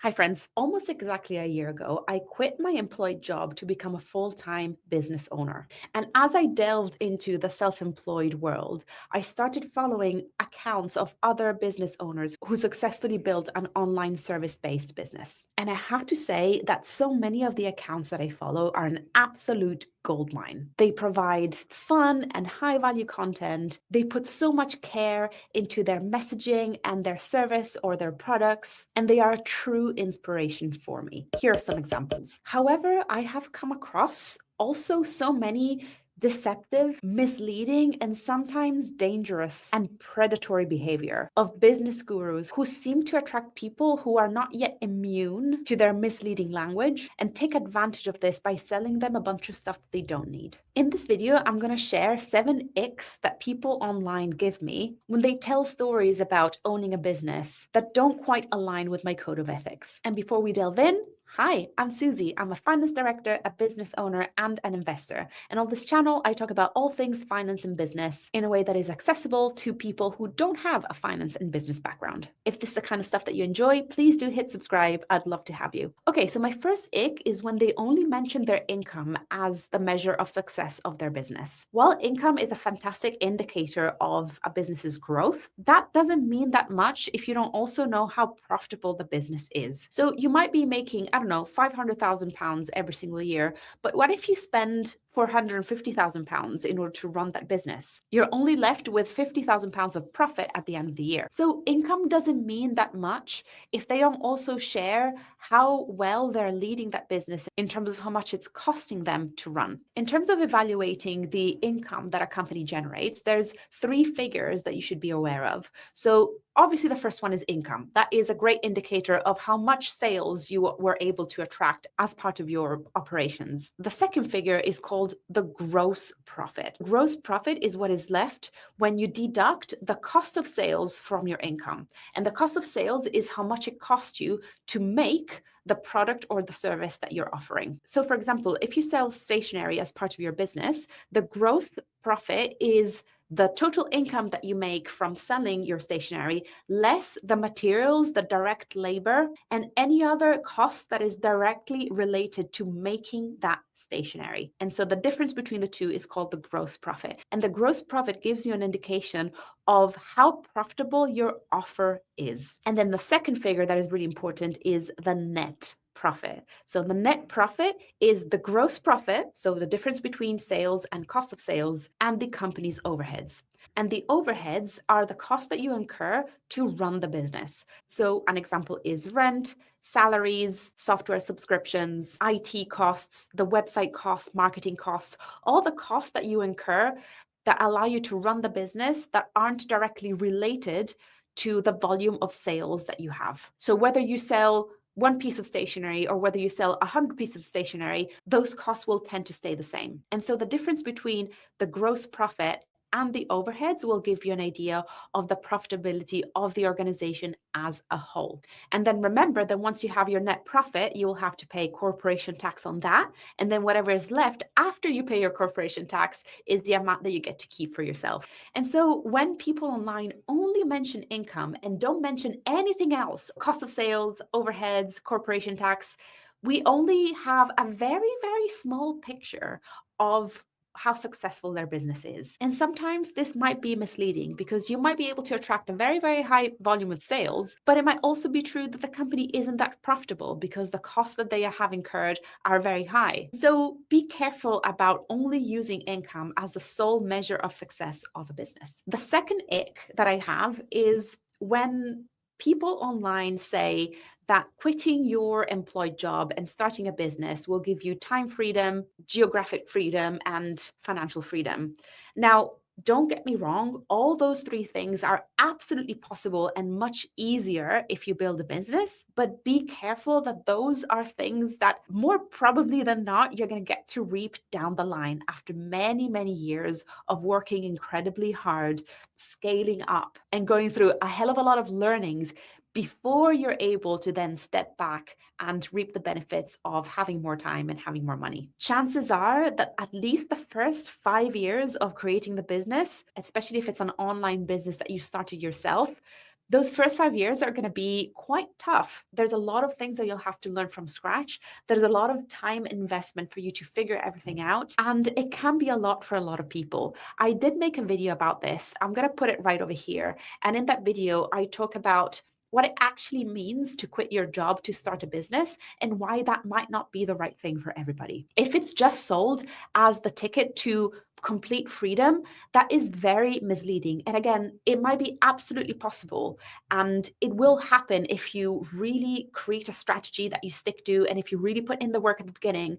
Hi, friends. Almost exactly a year ago, I quit my employed job to become a full-time business owner. And as I delved into the self-employed world, I started following accounts of other business owners who successfully built an online service-based business. And I have to say that so many of the accounts that I follow are an absolute goldmine. They provide fun and high-value content. They put so much care into their messaging and their service or their products, and they are a true inspiration for me. Here are some examples. However, I have come across also so many deceptive, misleading, and sometimes dangerous and predatory behavior of business gurus who seem to attract people who are not yet immune to their misleading language and take advantage of this by selling them a bunch of stuff that they don't need. In this video, I'm going to share 7 icks that people online give me when they tell stories about owning a business that don't quite align with my code of ethics. And before we delve in, hi, I'm Susie. I'm a finance director, a business owner, and an investor. And on this channel, I talk about all things finance and business in a way that is accessible to people who don't have a finance and business background. If this is the kind of stuff that you enjoy, please do hit subscribe. I'd love to have you. Okay, so my first ick is when they only mention their income as the measure of success of their business. While income is a fantastic indicator of a business's growth, that doesn't mean that much if you don't also know how profitable the business is. So you might be making, I don't know, £500,000 every single year, but what if you spend £450,000 in order to run that business? You're only left with £50,000 of profit at the end of the year. So income doesn't mean that much if they don't also share how well they're leading that business in terms of how much it's costing them to run. In terms of evaluating the income that a company generates, there's 3 figures that you should be aware of. So obviously, the first one is income. That is a great indicator of how much sales you were able to attract as part of your operations. The second figure is called the gross profit. Gross profit is what is left when you deduct the cost of sales from your income. And the cost of sales is how much it costs you to make the product or the service that you're offering. So, for example, if you sell stationery as part of your business, the gross profit is the total income that you make from selling your stationery, less the materials, the direct labor, and any other cost that is directly related to making that stationery. And so the difference between the two is called the gross profit. And the gross profit gives you an indication of how profitable your offer is. And then the second figure that is really important is the net profit. So the net profit is the gross profit, so the difference between sales and cost of sales, and the company's overheads. And the overheads are the costs that you incur to run the business. So an example is rent, salaries, software subscriptions, IT costs, the website costs, marketing costs, all the costs that you incur that allow you to run the business that aren't directly related to the volume of sales that you have. So whether you sell 1 piece of stationery or whether you sell 100 pieces of stationery, those costs will tend to stay the same. And so the difference between the gross profit and the overheads will give you an idea of the profitability of the organization as a whole. And then remember that once you have your net profit, you will have to pay corporation tax on that. And then whatever is left after you pay your corporation tax is the amount that you get to keep for yourself. And so when people online only mention income and don't mention anything else, cost of sales, overheads, corporation tax, we only have a very, very small picture of how successful their business is. And sometimes this might be misleading because you might be able to attract a very, very high volume of sales, but it might also be true that the company isn't that profitable because the costs that they have incurred are very high. So be careful about only using income as the sole measure of success of a business. The second ick that I have is when people online say that quitting your employed job and starting a business will give you time freedom, geographic freedom, and financial freedom. Now, don't get me wrong, all those 3 things are absolutely possible and much easier if you build a business, but be careful that those are things that more probably than not, you're going to get to reap down the line after many, many years of working incredibly hard, scaling up, and going through a hell of a lot of learnings before you're able to then step back and reap the benefits of having more time and having more money. Chances are that at least the first 5 years of creating the business, especially if it's an online business that you started yourself, Those first 5 years are going to be quite tough. There's a lot of things that you'll have to learn from scratch. There's a lot of time investment for you to figure everything out. And it can be a lot for a lot of people. I did make a video about this. I'm going to put it right over here. And in that video, I talk about what it actually means to quit your job to start a business and why that might not be the right thing for everybody. If it's just sold as the ticket to complete freedom, that is very misleading. And again, it might be absolutely possible and it will happen if you really create a strategy that you stick to and if you really put in the work at the beginning.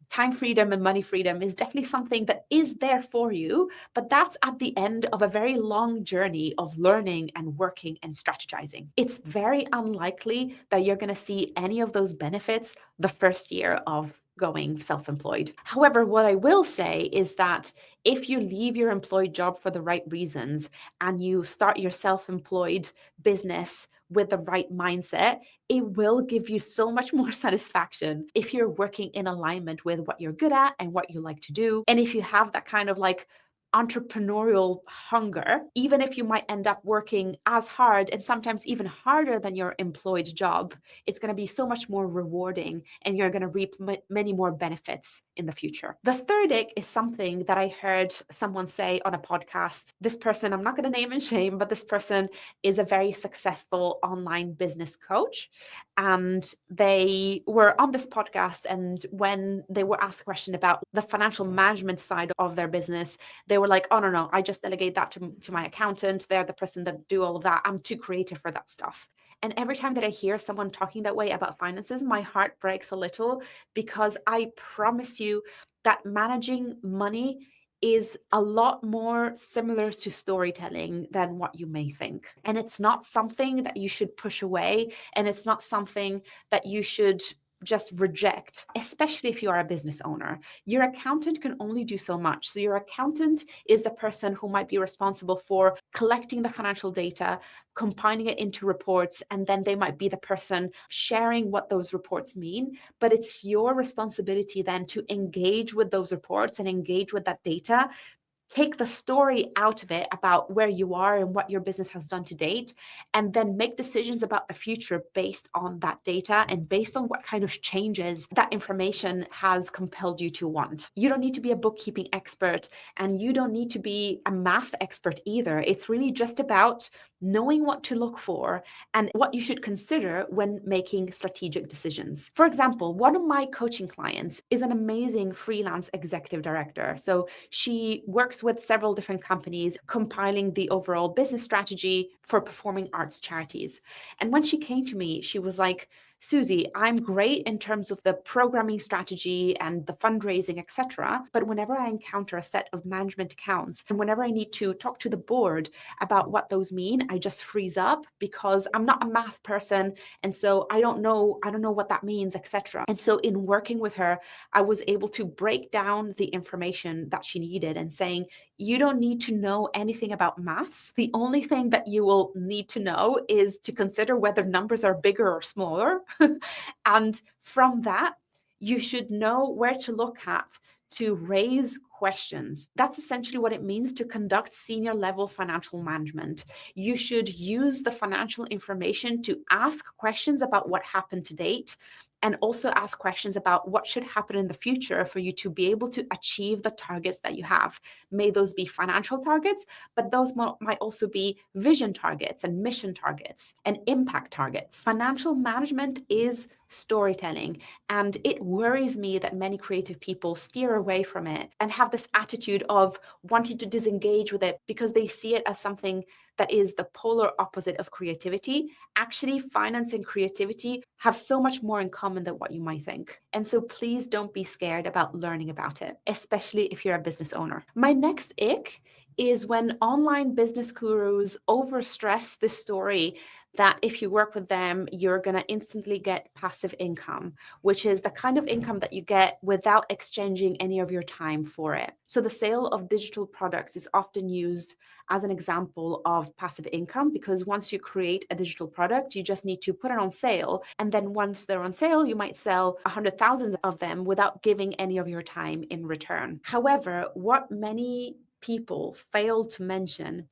Time freedom and money freedom is definitely something that is there for you, but that's at the end of a very long journey of learning and working and strategizing. It's very unlikely that you're going to see any of those benefits the first year of going self-employed. However, what I will say is that if you leave your employed job for the right reasons and you start your self-employed business with the right mindset, it will give you so much more satisfaction if you're working in alignment with what you're good at and what you like to do. And if you have that kind of like entrepreneurial hunger, even if you might end up working as hard and sometimes even harder than your employed job, it's going to be so much more rewarding and you're going to reap many more benefits in the future. The third ick is something that I heard someone say on a podcast. This person, I'm not going to name and shame, but this person is a very successful online business coach. And they were on this podcast. And when they were asked a question about the financial management side of their business, they were like, oh, no, I just delegate that to my accountant. They're the person that do all of that. I'm too creative for that stuff. And every time that I hear someone talking that way about finances, my heart breaks a little because I promise you that managing money is a lot more similar to storytelling than what you may think. And it's not something that you should push away. And it's not something that you should just reject, especially if you are a business owner. Your accountant can only do so much. So your accountant is the person who might be responsible for collecting the financial data, compiling it into reports, and then they might be the person sharing what those reports mean. But it's your responsibility then to engage with those reports and engage with that data. Take the story out of it about where you are and what your business has done to date, and then make decisions about the future based on that data and based on what kind of changes that information has compelled you to want. You don't need to be a bookkeeping expert and you don't need to be a math expert either. It's really just about knowing what to look for and what you should consider when making strategic decisions. For example, one of my coaching clients is an amazing freelance executive director. So she works with several different companies, compiling the overall business strategy for performing arts charities. And when she came to me, she was like, Susie, I'm great in terms of the programming strategy and the fundraising, etc. But whenever I encounter a set of management accounts and whenever I need to talk to the board about what those mean, I just freeze up because I'm not a math person. And so I don't know what that means, etc. And so in working with her, I was able to break down the information that she needed and saying, you don't need to know anything about maths. The only thing that you will need to know is to consider whether numbers are bigger or smaller. And from that, you should know where to look at to raise questions. That's essentially what it means to conduct senior level financial management. You should use the financial information to ask questions about what happened to date and also ask questions about what should happen in the future for you to be able to achieve the targets that you have. May those be financial targets, but those might also be vision targets and mission targets and impact targets. Financial management is storytelling, and it worries me that many creative people steer away from it and have this attitude of wanting to disengage with it because they see it as something that is the polar opposite of creativity. Actually, finance and creativity have so much more in common than what you might think. And so please don't be scared about learning about it, especially if you're a business owner. My next ick is when online business gurus overstress this story that if you work with them, you're going to instantly get passive income, which is the kind of income that you get without exchanging any of your time for it. So the sale of digital products is often used as an example of passive income because once you create a digital product, you just need to put it on sale. And then once they're on sale, you might sell 100,000 of them without giving any of your time in return. However, what many people fail to mention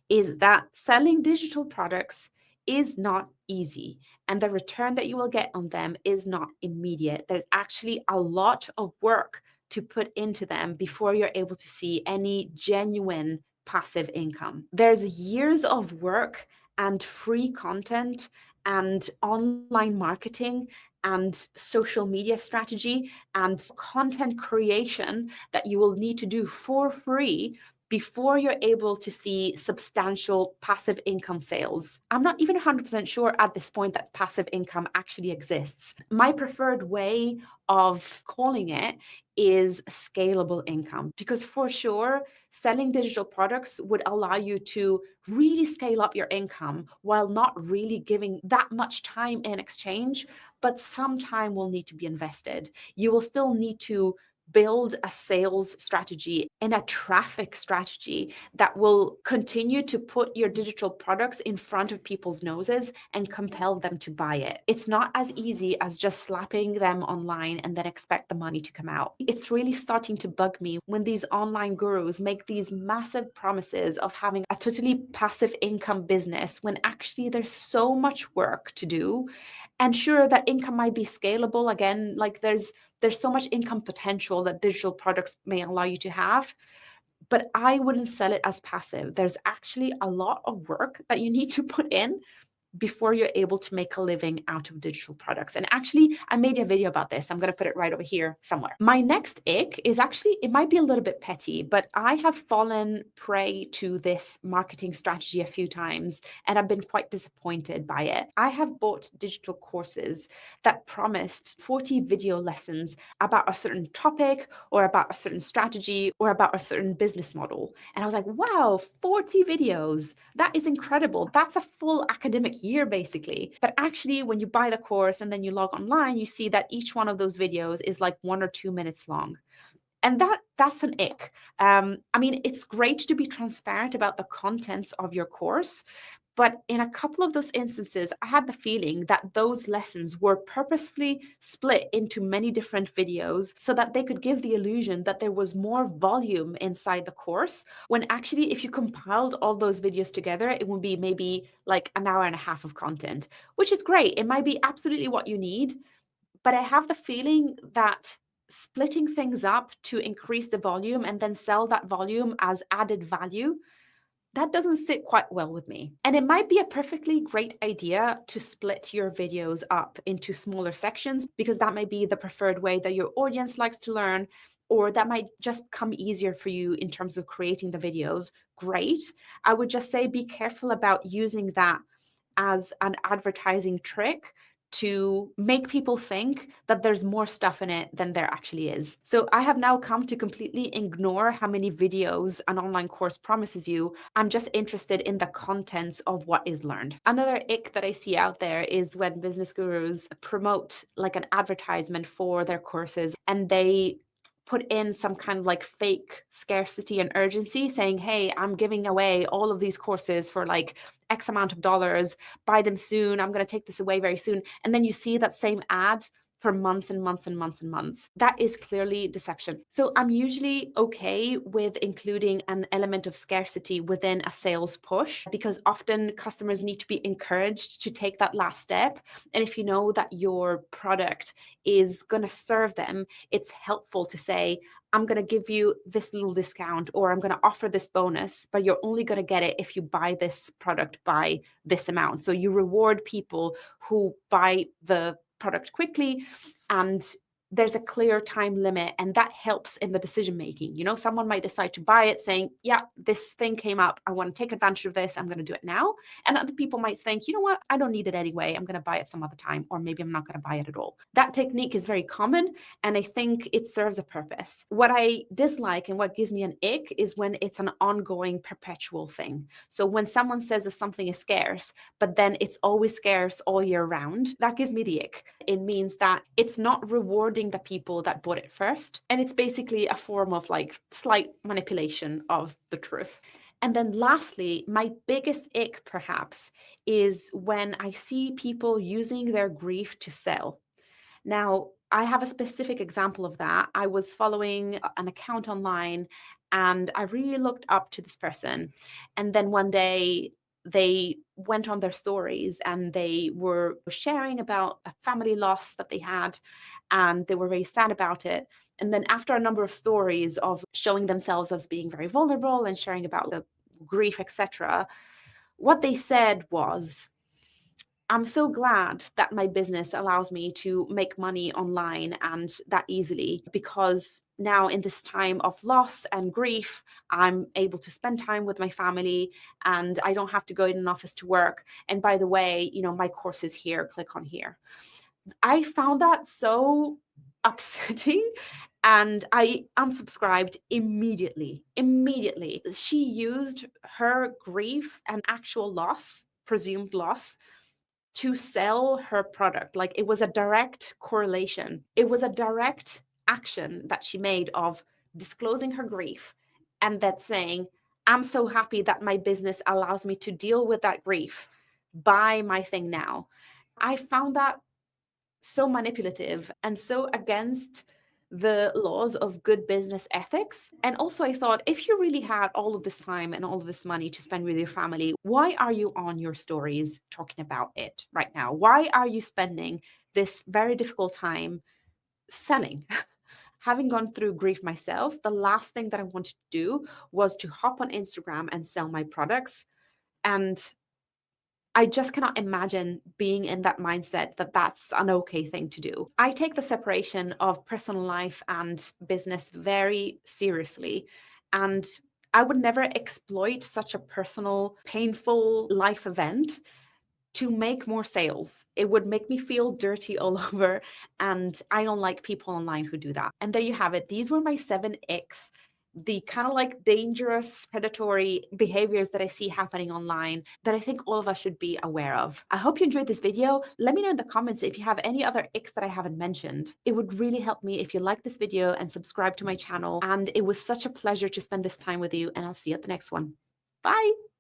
is that selling digital products is not easy, and the return that you will get on them is not immediate. There's actually a lot of work to put into them before you're able to see any genuine passive income. There's years of work and free content and online marketing and social media strategy and content creation that you will need to do for free before you're able to see substantial passive income sales. I'm not even 100% sure at this point that passive income actually exists. My preferred way of calling it is scalable income, because for sure, selling digital products would allow you to really scale up your income while not really giving that much time in exchange, but some time will need to be invested. You will still need to build a sales strategy and a traffic strategy that will continue to put your digital products in front of people's noses and compel them to buy it. It's not as easy as just slapping them online and then expect the money to come out. It's really starting to bug me when these online gurus make these massive promises of having a totally passive income business when actually there's so much work to do. And sure, that income might be scalable. Again, like there's so much income potential that digital products may allow you to have, but I wouldn't sell it as passive. There's actually a lot of work that you need to put in before you're able to make a living out of digital products. And actually, I made a video about this. I'm going to put it right over here somewhere. My next ick is actually, it might be a little bit petty, but I have fallen prey to this marketing strategy a few times, and I've been quite disappointed by it. I have bought digital courses that promised 40 video lessons about a certain topic or about a certain strategy or about a certain business model. And I was like, wow, 40 videos. That is incredible. That's a full academic year, basically. But actually, when you buy the course and then you log online, you see that each one of those videos is like 1 or 2 minutes long. And that's an ick. I mean, it's great to be transparent about the contents of your course, but in a couple of those instances, I had the feeling that those lessons were purposefully split into many different videos so that they could give the illusion that there was more volume inside the course, when actually, if you compiled all those videos together, it would be maybe like an hour and a half of content, which is great. It might be absolutely what you need, but I have the feeling that splitting things up to increase the volume and then sell that volume as added value, that doesn't sit quite well with me. And it might be a perfectly great idea to split your videos up into smaller sections, because that might be the preferred way that your audience likes to learn, or that might just come easier for you in terms of creating the videos. Great. I would just say be careful about using that as an advertising trick to make people think that there's more stuff in it than there actually is. So I have now come to completely ignore how many videos an online course promises you. I'm just interested in the contents of what is learned. Another ick that I see out there is when business gurus promote like an advertisement for their courses, and they put in some kind of like fake scarcity and urgency, saying, hey, I'm giving away all of these courses for like X amount of dollars, buy them soon, I'm going to take this away very soon. And then you see that same ad for months and months and months and months. That is clearly deception. So I'm usually okay with including an element of scarcity within a sales push, because often customers need to be encouraged to take that last step. And if you know that your product is going to serve them, it's helpful to say, I'm going to give you this little discount, or I'm going to offer this bonus, but you're only going to get it if you buy this product by this amount. So you reward people who buy the product quickly, and there's a clear time limit, and that helps in the decision making. You know, someone might decide to buy it saying, yeah, this thing came up, I want to take advantage of this, I'm going to do it now. And other people might think, you know what, I don't need it anyway, I'm going to buy it some other time, or maybe I'm not going to buy it at all. That technique is very common, and I think it serves a purpose. What I dislike and what gives me an ick is when it's an ongoing, perpetual thing. So when someone says that something is scarce, but then it's always scarce all year round, that gives me the ick. It means that it's not rewarding the people that bought it first, and it's basically a form of like slight manipulation of the truth. And then lastly, my biggest ick perhaps is when I see people using their grief to sell. Now, I have a specific example of that. I was following an account online, and I really looked up to this person. And then one day they went on their stories and they were sharing about a family loss that they had, and they were very sad about it. And then after a number of stories of showing themselves as being very vulnerable and sharing about the grief, etc., what they said was, I'm so glad that my business allows me to make money online and that easily, because now in this time of loss and grief, I'm able to spend time with my family and I don't have to go in an office to work. And by the way, my course is here, click on here. I found that so upsetting and I unsubscribed immediately. Immediately. She used her grief and actual loss, presumed loss, to sell her product. Like, it was a direct correlation. It was a direct action that she made of disclosing her grief and that saying, I'm so happy that my business allows me to deal with that grief. Buy my thing now. I found that so manipulative and so against the laws of good business ethics. And also, I thought, if you really had all of this time and all of this money to spend with your family, why are you on your stories talking about it right now? Why are you spending this very difficult time selling? Having gone through grief myself, the last thing that I wanted to do was to hop on Instagram and sell my products. And I just cannot imagine being in that mindset that that's an okay thing to do. I take the separation of personal life and business very seriously. And I would never exploit such a personal, painful life event to make more sales. It would make me feel dirty all over. And I don't like people online who do that. And there you have it. These were my 7 icks, the kind of like dangerous predatory behaviors that I see happening online that I think all of us should be aware of. I hope you enjoyed this video. Let me know in the comments if you have any other icks that I haven't mentioned. It would really help me if you like this video and subscribe to my channel. And it was such a pleasure to spend this time with you, and I'll see you at the next one. Bye.